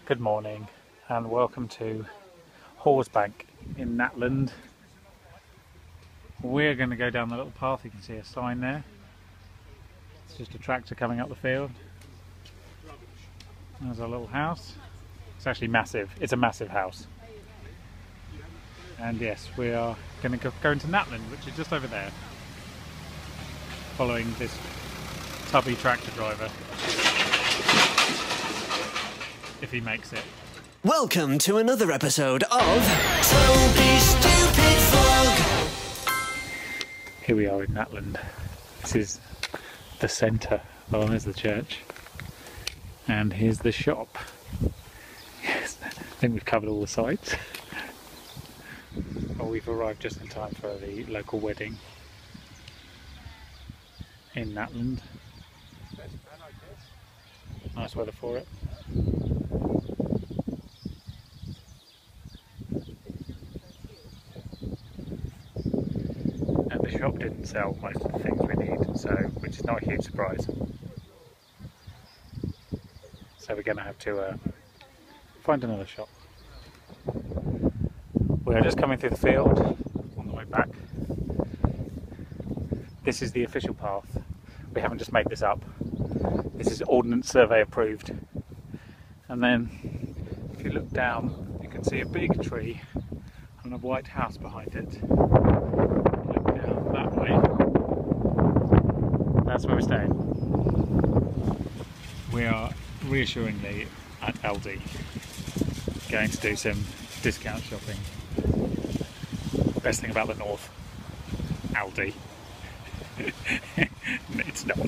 Good morning and welcome to Horsbank in NATLAND. We're going to go down the little path. You can see a sign there. It's just a tractor coming up the field. There's our little house. It's actually massive. It's a massive house. And yes, we are going to go into NATLAND, which is just over there, following this tubby tractor driver, if he makes it. Welcome to another episode of Toby Stupid Vlog. Here we are in NATLAND. This is the centre. Oh, there's the church. And here's the shop. Yes, I think we've covered all the sites. Well, we've arrived just in time for the local wedding in NATLAND. Nice weather for it. And the shop didn't sell most of the things we need, so which is not a huge surprise. So we're going to have to find another shop. We are just coming through the field on the way back. This is the official path. We haven't just made this up. This is Ordnance Survey approved. And then if you look down, you can see a big tree and a white house behind it. Look down that way. That's where we're staying. We are reassuringly at Aldi, going to do some discount shopping. Best thing about the north, Aldi. It's not.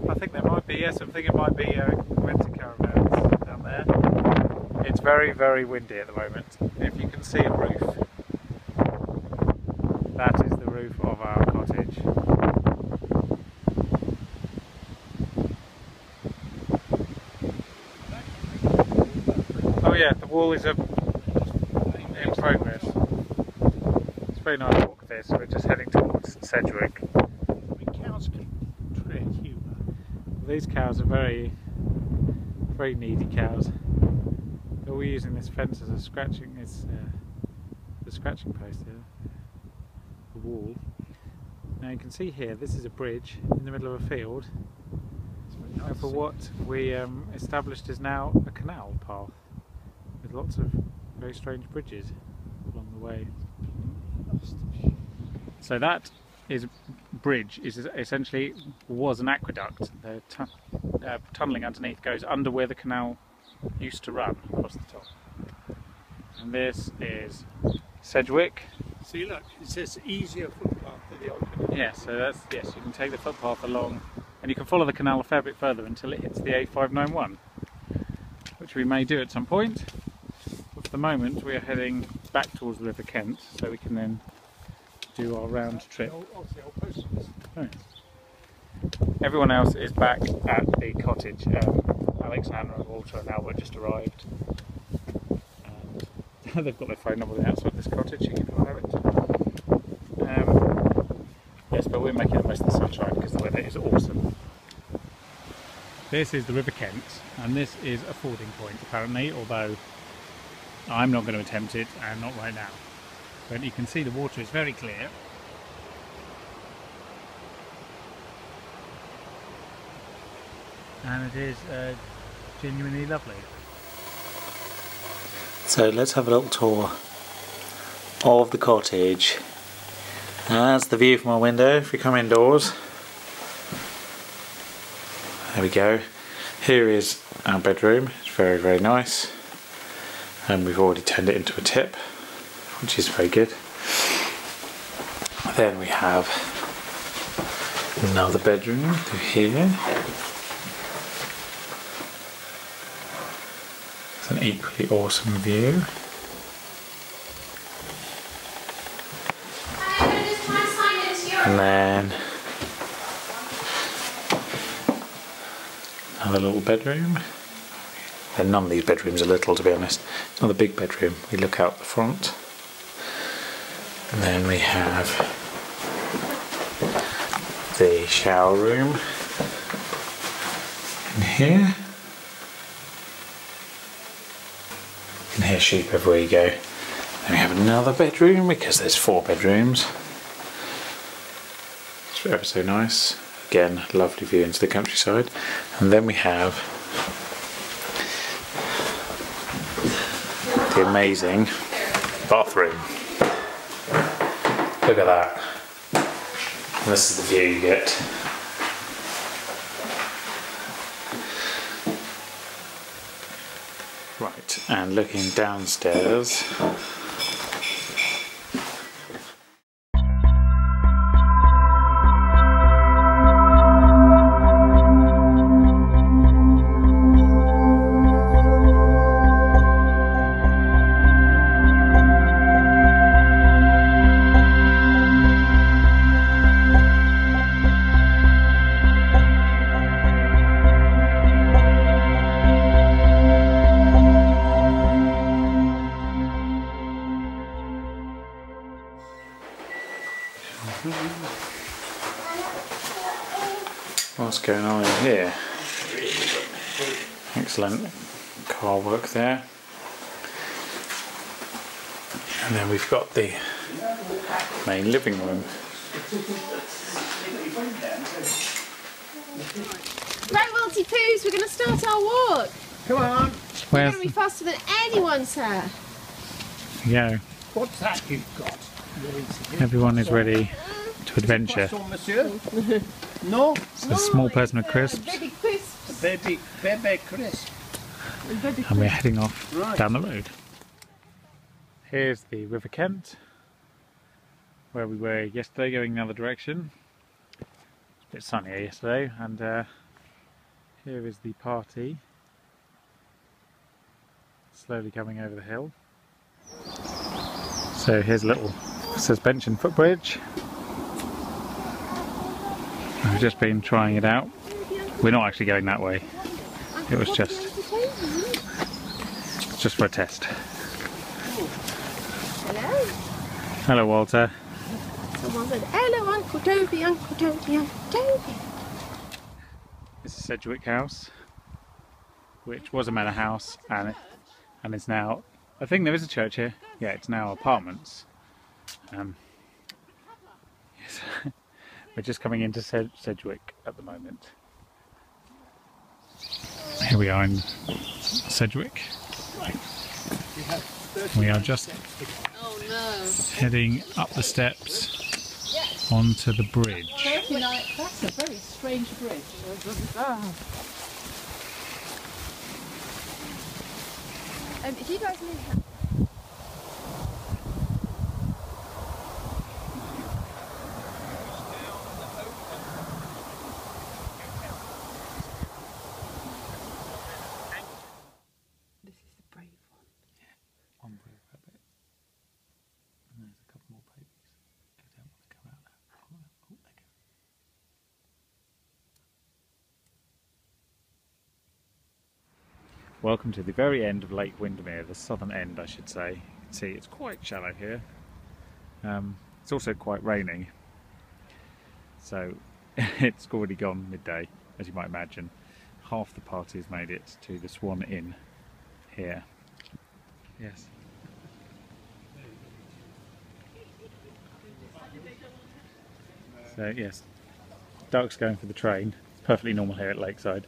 I think there might be, yes, I think it might be winter caravans down there. It's very, very windy at the moment. If you can see a roof, that is the roof of our cottage. Oh yeah, the wall is in progress. It's a very nice walk this. We're just heading towards Sedgwick. Cows can create humour. These cows are very, very needy cows. But we're using this fence as a scratching. It's the scratching post here, the wall. Now you can see here, this is a bridge in the middle of a field. And for what we established is now a canal path with lots of very strange bridges along the way. So that is bridge is essentially was an aqueduct. The tunnelling underneath goes under where the canal used to run across the top. And this is Sedgwick. See, look, it says easier footpath than the old canal. Yeah, so that's, yes, you can take the footpath along and you can follow the canal a fair bit further until it hits the A591, which we may do at some point. But for the moment we are heading back towards the River Kent, so we can then do our round trip. Oh. Everyone else is back at the cottage. Alexander and Walter and Albert just arrived. And they've got their phone number outside this cottage, you can have it. Yes, but we're making the most of the sunshine because the weather is awesome. This is the River Kent, and this is a fording point apparently, although I'm not going to attempt it, and not right now. But you can see the water is very clear. And it is genuinely lovely. So let's have a little tour of the cottage. That's the view from our window if we come indoors. There we go. Here is our bedroom. It's very, very nice. And we've already turned it into a tip, which is very good. Then we have another bedroom through here. It's an equally awesome view. And then another little bedroom. And none of these bedrooms are little, to be honest. It's not a big bedroom. We look out the front. And then we have the shower room in here. You can hear sheep everywhere you go. Then we have another bedroom because there's 4 bedrooms. It's ever so nice. Again, lovely view into the countryside. And then we have the amazing bathroom. Look at that. And this is the view you get. Right, and looking downstairs. What's going on in here? Excellent car work there. And then we've got the main living room. Right, Walty Poos, we're going to start our walk. Come on. We're going to be faster than anyone, sir. Yeah, What's that you've got? everyone is ready to adventure. Croissant, monsieur? No? It's a small person with crisps, Baby crisps. Baby crisp. and we're heading off Right. down the road. Here's the River Kent, where we were yesterday, going the other direction. It's a bit sunnier yesterday, and here is the party, slowly coming over the hill. So here's a little suspension footbridge. We've just been trying it out. We're not actually going that way. It was just for a test. Hello. Hello, Walter. Someone said, hello, Uncle Toby, Uncle Toby, Uncle Toby. This is Sedgwick House, which was a manor house, and it's now, I think there is a church here. Yeah, it's now apartments. Yes. We're just coming into Sedgwick at the moment. Here we are in Sedgwick. We are just heading up the steps onto the bridge. That's a very strange bridge. If you guys need help. This is the brave one. One brave rabbit. And there's a couple more babies who don't want to come out now. Oh, there they go. Welcome to the very end of Lake Windermere, the southern end I should say. You can see it's quite shallow here. It's also quite rainy. So it's already gone midday, as you might imagine. Half the party has made it to the Swan Inn here. Yes. So yes, Duck's going for the train. It's perfectly normal here at Lakeside.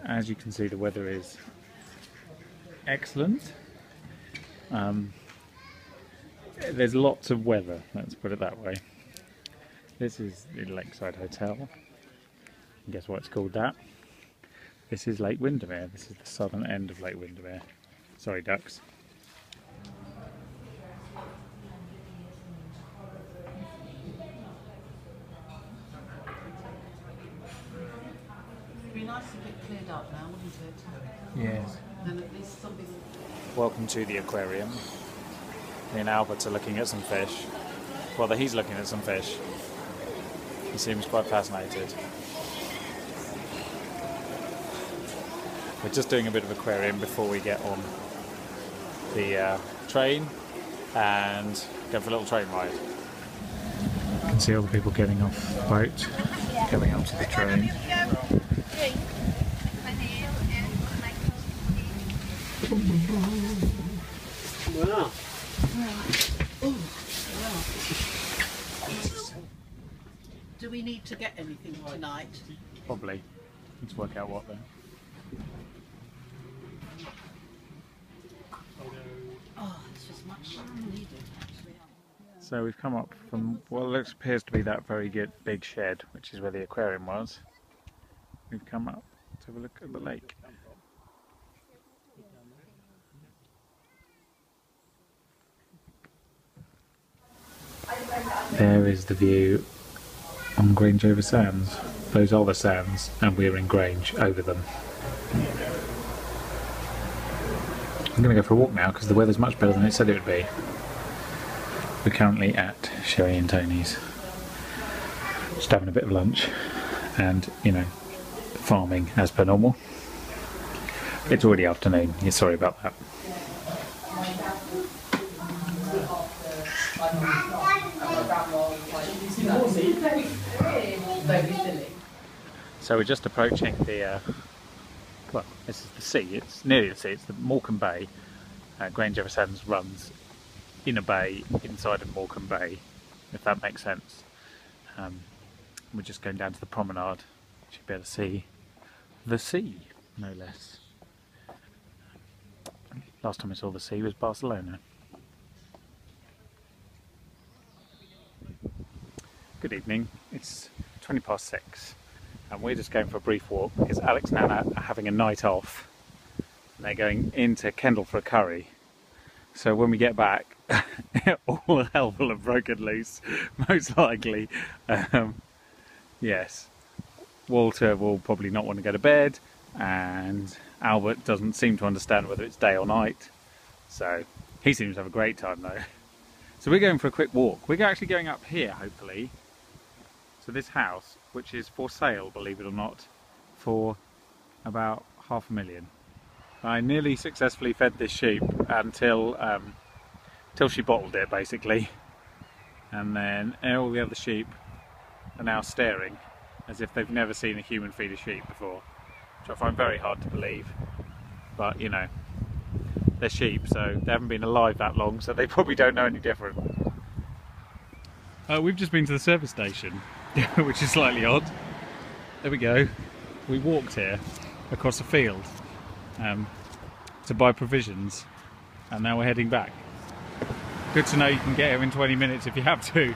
As you can see, the weather is excellent. There's lots of weather, let's put it that way. This is the Lakeside Hotel. And guess what it's called that? This is Lake Windermere. This is the southern end of Lake Windermere. Sorry, ducks. It'd be nice to get cleared up now, wouldn't it? Yes. Then at least something. Welcome to the aquarium. Me and Albert are looking at some fish. Well, he's looking at some fish. He seems quite fascinated. We're just doing a bit of aquarium before we get on the train. and go for a little train ride. You can see all the people getting off the boat, going onto the train. Wow. Do we need to get anything tonight? Probably. Let's work out what then. Oh, it's just much needed actually. So we've come up from what appears to be that very good big shed, which is where the aquarium was. We've come up to have a look at the lake. There is the view on Grange-Over-Sands. Those are the sands, and we're in Grange over them. I'm going to go for a walk now because the weather's much better than it said it would be. We're currently at Sherry and Tony's, just having a bit of lunch and, you know, farming as per normal. It's already afternoon, yeah, sorry about that. So we're just approaching the, well, this is the sea, it's nearly the sea, it's the Morecambe Bay. Grange-Over-Sands runs in a bay inside of Morecambe Bay, if that makes sense. We're just going down to the promenade. You should be able to see the sea, no less. Last time I saw the sea was Barcelona. Good evening, it's 6:20 and we're just going for a brief walk because Alex and Anna are having a night off and they're going into Kendal for a curry. So when we get back, all hell will have broken loose, most likely. Yes, Walter will probably not want to go to bed, and Albert doesn't seem to understand whether it's day or night. So he seems to have a great time though. So we're going for a quick walk. We're actually going up here, hopefully, to this house, which is for sale, believe it or not, for about $500,000. I nearly successfully fed this sheep until till she bottled it, basically, and then all the other sheep are now staring as if they've never seen a human feed a sheep before, which I find very hard to believe. But you know, they're sheep, so they haven't been alive that long, so they probably don't know any different. We've just been to the service station, which is slightly odd. There we go. We walked here across a field to buy provisions, and now we're heading back. Good to know you can get here in 20 minutes if you have to,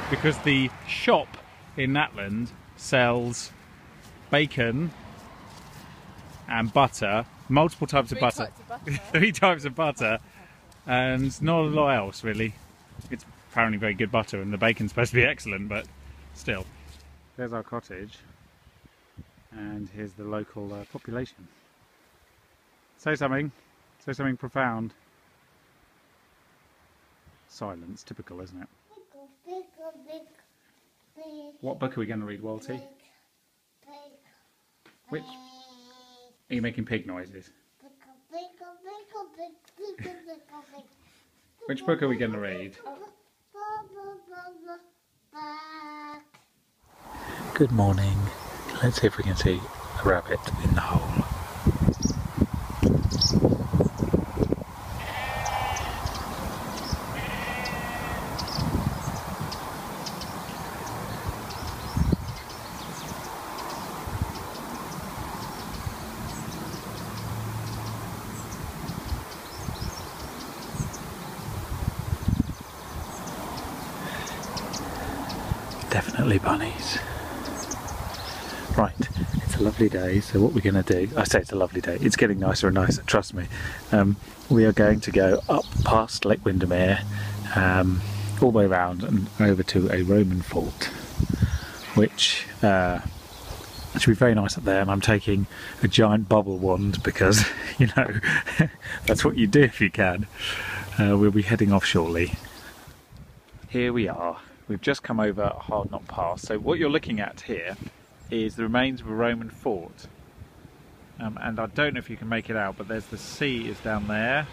because the shop in NATLAND sells bacon and butter, multiple types of butter, 3 types of butter, and not a lot else really. It's apparently very good butter and the bacon's supposed to be excellent, but still. There's our cottage, and here's the local population. Say something profound. Silence, typical, isn't it? What book are we going to read, Walty? Which? Are you making pig noises? Which book are we going to read? Good morning. Let's see if we can see a rabbit in the hole. Definitely bunnies. Right, it's a lovely day, so what we're going to do, I say it's a lovely day, it's getting nicer and nicer, trust me. We are going to go up past Lake Windermere, all the way around and over to a Roman fort, which should be very nice up there, and I'm taking a giant bubble wand because, you know, that's what you do if you can. We'll be heading off shortly. Here we are. We've just come over HARDKNOTT Pass, so what you're looking at here is the remains of a Roman fort. And I don't know if you can make it out, but there's the sea is down there.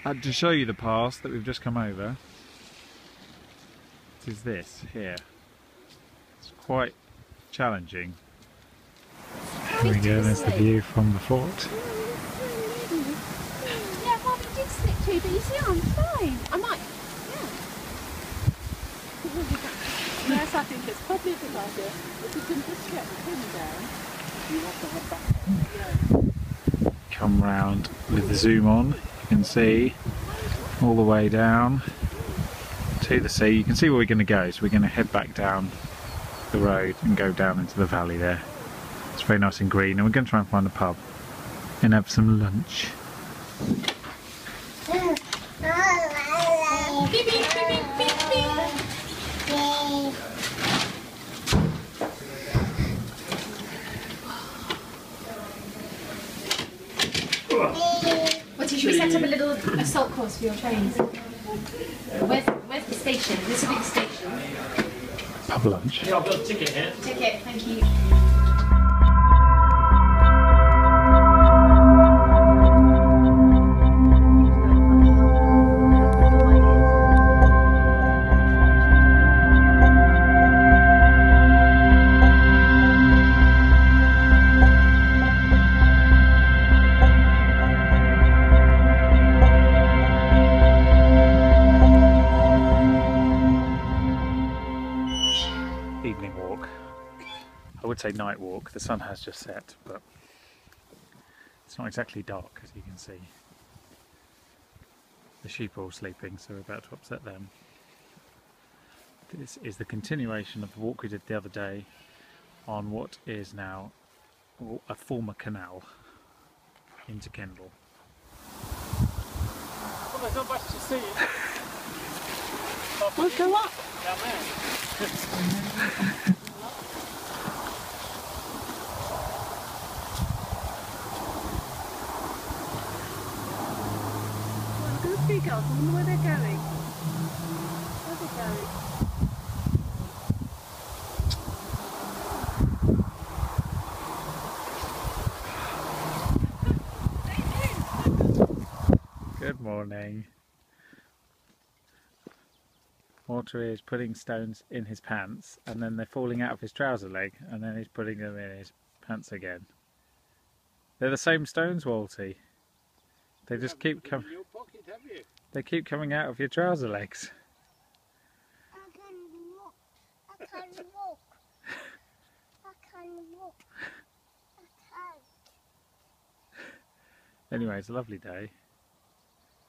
To show you the pass that we've just come over, it is this here. It's quite challenging. There we go, there's the view from the fort. Yeah, well, we did slip too, but you see, I'm fine. I might, yeah. Yes, I think it's probably a good idea. If you can just get the pin down, you have to head back. Yeah. Come round with the zoom on, you can see all the way down to the sea. You can see where we're going to go, so we're going to head back down the road and go down into the valley there. It's very nice and green, and we're going to try and find a pub and have some lunch. Beep, beep, beep, beep, beep, beep. Should we set up a little assault course for your trains? Where's the station? This is a big station. Pub lunch. Yeah, I've got a ticket here. Ticket, thank you. Evening walk. I would say night walk. The sun has just set, but it's not exactly dark, as you can see. The sheep are all sleeping, so we're about to upset them. This is the continuation of the walk we did the other day on what is now a former canal into Kendal. Well, there's not much to see. We'll go up. Down there. Good seagulls, I wonder where they're going. Where are they going? Good morning. Walter is putting stones in his pants, and then they're falling out of his trouser leg, and then he's putting them in his pants again. They're the same stones, Walty. They just keep coming. They keep coming out of your trouser legs. I can walk. I can walk. I can walk. I can. Anyway, it's a lovely day.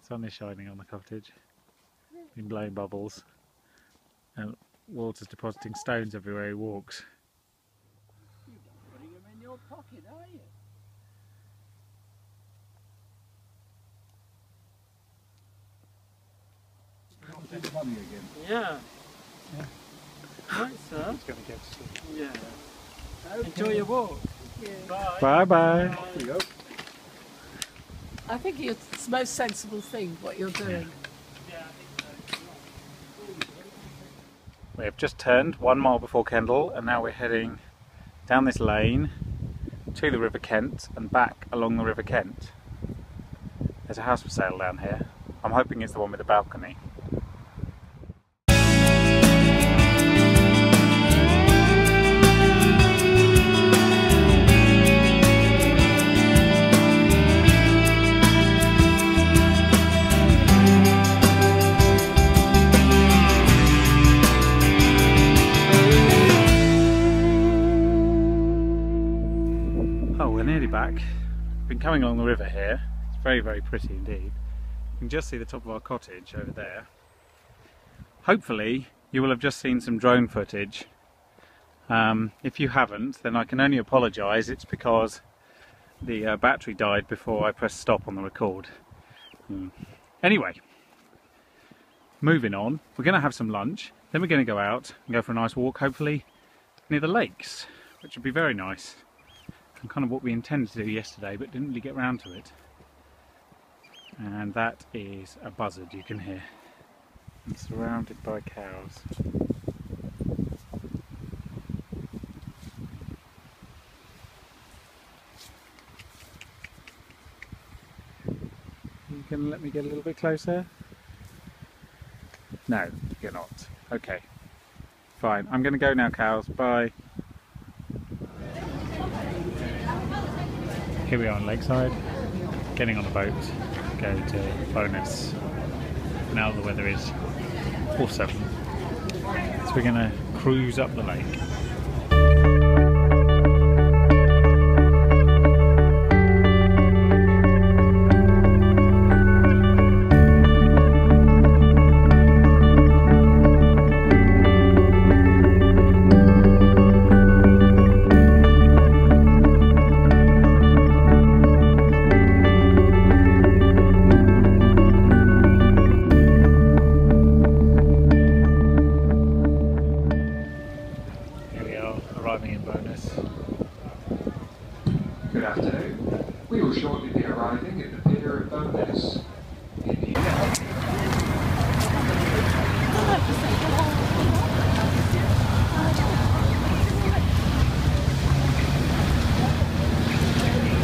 The sun is shining on the cottage. Been blowing bubbles. And Walter's depositing stones everywhere he walks. You're not putting them in your pocket, are you? Yeah. Right, sir. He's going to go to sleep. Yeah. Enjoy your walk. Yeah. Bye. Bye bye. There you go. I think it's the most sensible thing, what you're doing. We have just turned 1 mile before Kendal, and now we're heading down this lane to the River Kent and back along the River Kent. There's a house for sale down here. I'm hoping it's the one with the balcony. Back. Been coming along the river here. It's very, very pretty indeed. You can just see the top of our cottage over there. Hopefully you will have just seen some drone footage. If you haven't, then I can only apologise. It's because the battery died before I pressed stop on the record. Anyway, moving on. We're going to have some lunch, then we're going to go out and go for a nice walk, hopefully near the lakes, which would be very nice. And kind of what we intended to do yesterday, but didn't really get round to it. And that is a buzzard you can hear. And surrounded by cows. You can let me get a little bit closer? No, you're not. Okay. Fine. I'm going to go now, cows. Bye. Here we are on Lakeside. Getting on the boat. Go to Bonus. Now the weather is awesome. So we're going to cruise up the lake. Arriving in Bonus. Good afternoon. We will shortly be arriving at the pier at Bonus.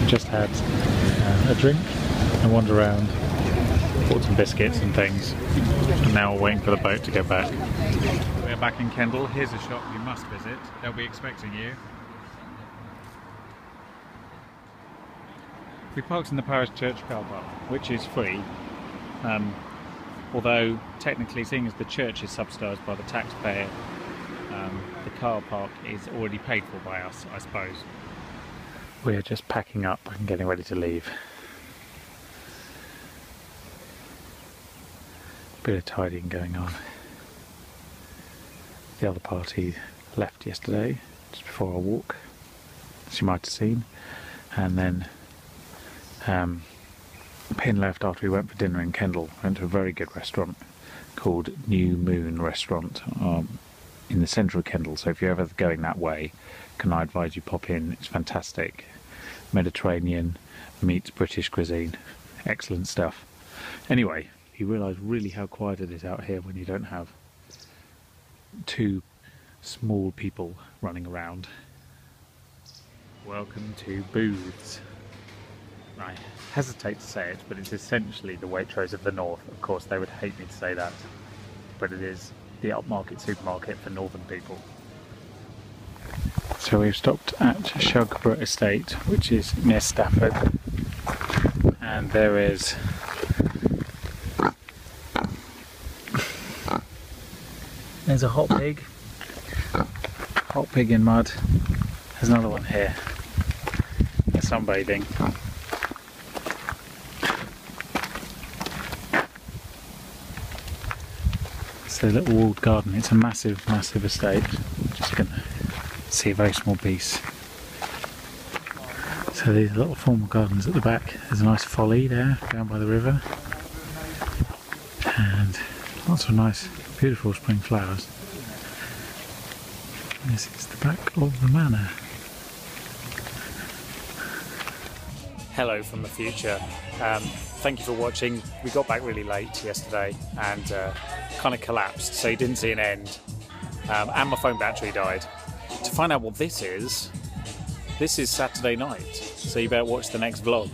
Just had a drink and wander around, bought some biscuits and things, and now we're waiting for the boat to get back. We're back in Kendal. Here's a shop you must visit. They'll be expecting you. We parked in the parish church car park, which is free, although technically, seeing as the church is subsidised by the taxpayer, the car park is already paid for by us, I suppose. We're just packing up and getting ready to leave. Bit of tidying going on. The other party left yesterday, just before our walk, as you might have seen, and then Pin left after we went for dinner in Kendal. Went to a very good restaurant called New Moon Restaurant in the centre of Kendal, so if you're ever going that way, can I advise you pop in. It's fantastic. Mediterranean meets British cuisine, excellent stuff. Anyway, you realise really how quiet it is out here when you don't have two small people running around. Welcome to Booths. I hesitate to say it, but it's essentially the Waitrose of the North. Of course, they would hate me to say that, but it is the upmarket supermarket for northern people. So we've stopped at Shugborough Estate, which is near Stafford, and there is there's a hot pig in mud. There's another one here. They're sunbathing. It's a little walled garden. It's a massive, massive estate. Just gonna see a very small piece. So these are little formal gardens at the back. There's a nice folly there down by the river, and lots of nice, beautiful spring flowers. This is the back of the manor. Hello from the future. Thank you for watching. We got back really late yesterday and kind of collapsed, so you didn't see an end. And my phone battery died. To find out what this is Saturday night, so you better watch the next vlog.